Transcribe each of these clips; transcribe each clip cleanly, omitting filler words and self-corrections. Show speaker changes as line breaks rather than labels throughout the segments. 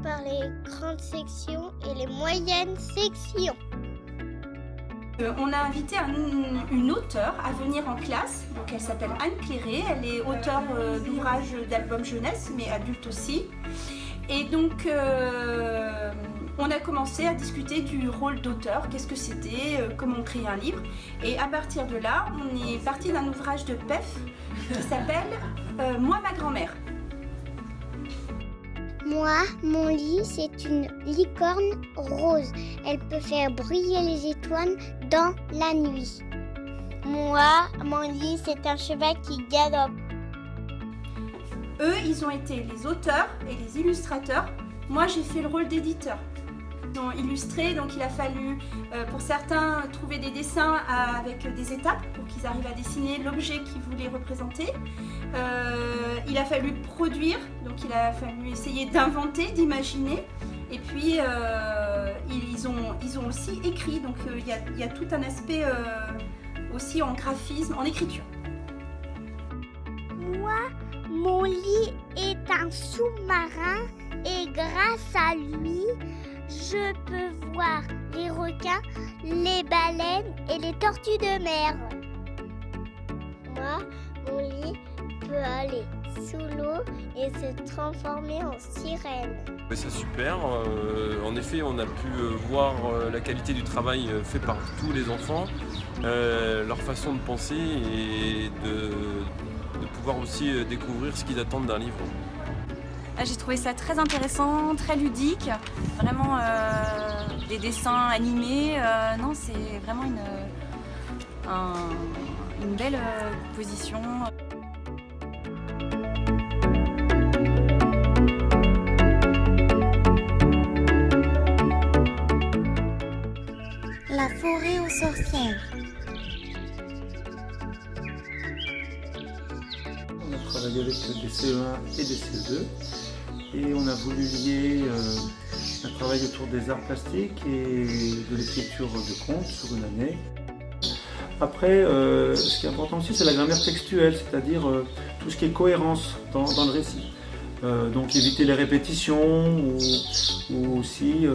par les grandes sections et les moyennes sections.
On a invité une auteure à venir en classe, donc elle s'appelle Anne Cléré, elle est auteure d'ouvrages d'albums jeunesse, mais adulte aussi. Et donc on a commencé à discuter du rôle d'auteur, qu'est-ce que c'était, comment on crée un livre. Et à partir de là, on est parti d'un ouvrage de PEF qui s'appelle Moi, ma grand-mère.
Moi, mon lit, c'est une licorne rose. Elle peut faire briller les étoiles dans la nuit. Moi, mon lit, c'est un cheval qui galope.
Eux, ils ont été les auteurs et les illustrateurs. Moi, j'ai fait le rôle d'éditeur. Ils ont illustré, donc il a fallu, pour certains, trouver des dessins avec des étapes pour qu'ils arrivent à dessiner l'objet qu'ils voulaient représenter. Il a fallu produire, donc il a fallu essayer d'inventer, d'imaginer. Et puis, ils ont aussi écrit, donc il y a tout un aspect aussi en graphisme, en écriture.
Moi, mon lit est un sous-marin et grâce à lui, je peux voir les requins, les baleines et les tortues de mer. Moi, mon lit peut aller sous l'eau et se transformer en sirène.
C'est super. En effet, on a pu voir la qualité du travail fait par tous les enfants, leur façon de penser et de pouvoir aussi découvrir ce qu'ils attendent d'un livre.
J'ai trouvé ça très intéressant, très ludique, vraiment des dessins animés. Non, c'est vraiment une belle position.
La forêt aux sorcières.
On a travaillé avec des CE1 et des CE2 et on a voulu lier un travail autour des arts plastiques et de l'écriture de contes sur une année. Après, ce qui est important aussi, c'est la grammaire textuelle, c'est-à-dire tout ce qui est cohérence dans le récit. Donc éviter les répétitions ou aussi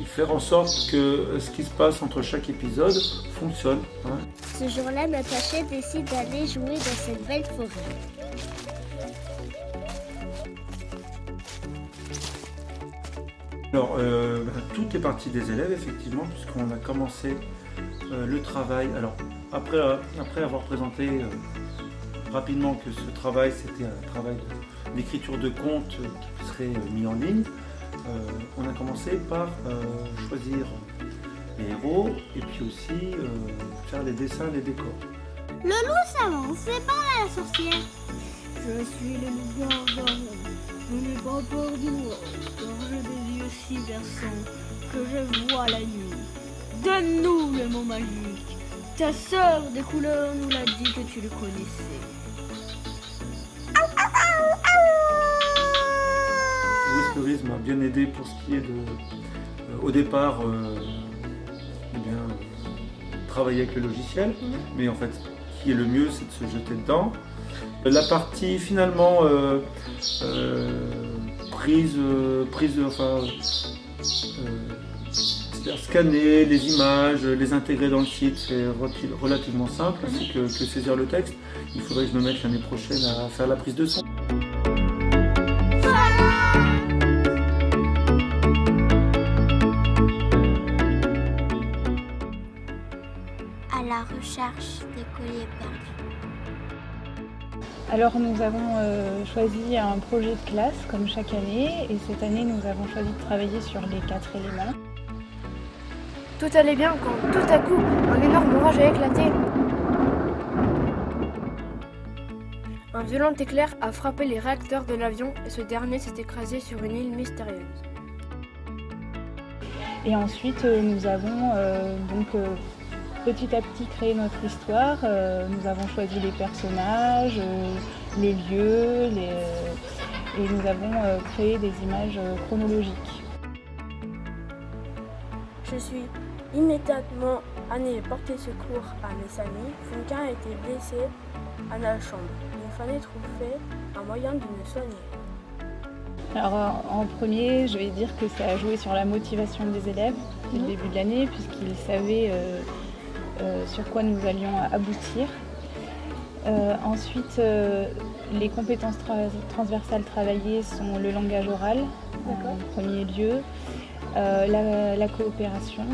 faire en sorte que ce qui se passe entre chaque épisode fonctionne. Hein.
Ce jour-là, Natacha décide d'aller jouer dans cette belle forêt.
Alors, tout est parti des élèves, effectivement, puisqu'on a commencé le travail. Alors, après avoir présenté rapidement que ce travail, c'était un travail d'écriture de contes qui serait mis en ligne, on a commencé par choisir les héros et puis aussi faire les dessins, les décors.
Le loup savant, c'est pas la sorcière.
Je suis le loup gardant, je n'ai pas peur du noir, car j'ai des yeux si berçants que je vois la nuit. Donne-nous le mot magique, ta sœur des couleurs nous l'a dit que tu le connaissais.
Whisperisme m'a bien aidé pour ce qui est au départ, travailler avec le logiciel, mais en fait, ce qui est le mieux, c'est de se jeter dedans. La partie finalement c'est-à-dire scanner les images, les intégrer dans le site, c'est relativement simple, ainsi que saisir le texte. Il faudrait que je me mette l'année prochaine à faire la prise de son.
À la recherche des colliers perdus.
Alors nous avons choisi un projet de classe comme chaque année et cette année nous avons choisi de travailler sur les 4 éléments.
Tout allait bien quand tout à coup un énorme orage a éclaté. Un violent éclair a frappé les réacteurs de l'avion et ce dernier s'est écrasé sur une île mystérieuse.
Et ensuite nous avons petit à petit créé notre histoire. Nous avons choisi les personnages, les lieux et nous avons créé des images chronologiques.
Je suis immédiatement allée porter secours à mes amis. Quelqu'un a été blessé à la chambre. Il fallait trouver un moyen de me soigner.
Alors en premier, je vais dire que ça a joué sur la motivation des élèves dès le début de l'année, puisqu'ils savaient sur quoi nous allions aboutir. Ensuite, les compétences transversales travaillées sont le langage oral, en premier lieu, la coopération,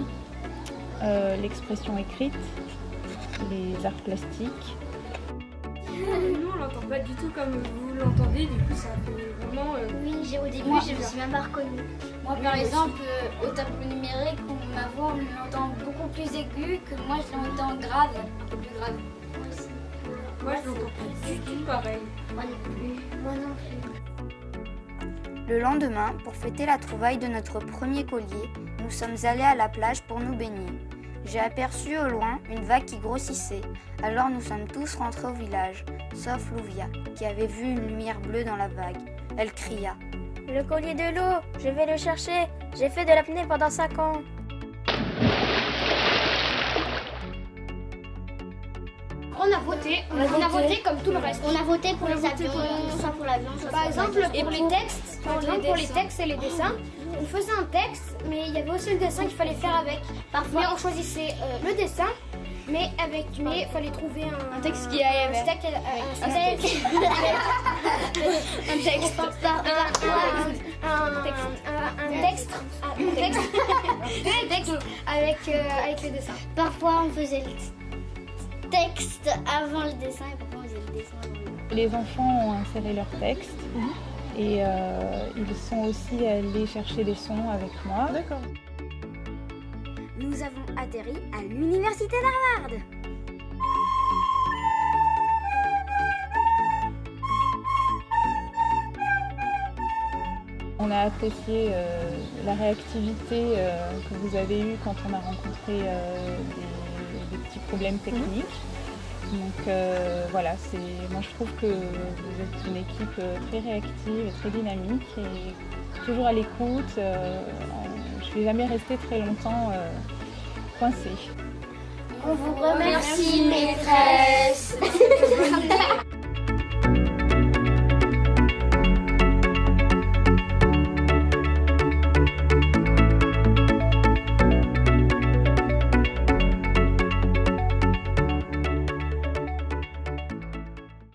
l'expression écrite, les arts plastiques.
Nous, on l'entend pas du tout comme vous l'entendez, du coup, ça fait vraiment.
Oui, au début, je me suis même pas reconnue.
Moi, par exemple, au tableau numérique, ma voix, on l'entend beaucoup plus aiguë que moi, je l'entends grave, un peu plus grave.
Moi, je l'entends pas du tout pareil.
Moi non plus.
Le lendemain, pour fêter la trouvaille de notre premier collier, nous sommes allés à la plage pour nous baigner. J'ai aperçu au loin une vague qui grossissait, alors nous sommes tous rentrés au village, sauf Louvia, qui avait vu une lumière bleue dans la vague. Elle cria.
Le collier de l'eau, je vais le chercher. J'ai fait de l'apnée pendant 5 ans.
On a voté comme tout le reste.
On a voté pour les avions, soit pour l'avion, soit
Par exemple,
pour
pour les textes et les dessins, on faisait un texte, mais il y avait aussi le dessin qu'il fallait faire avec. Parfois, on choisissait le dessin, mais il fallait trouver un texte qui aille avec. Un texte avec le dessin.
Parfois, on faisait le texte avant le dessin et parfois, on faisait le dessin avant le texte.
Les enfants ont inséré leur texte et ils sont aussi allés chercher des sons avec moi.
D'accord.
Nous avons atterri à l'université d'Harvard.
On a apprécié la réactivité que vous avez eue quand on a rencontré des petits problèmes techniques. Donc voilà, moi je trouve que vous êtes une équipe très réactive et très dynamique et toujours à l'écoute. Je ne suis jamais restée très longtemps coincée.
On vous remercie, maîtresse.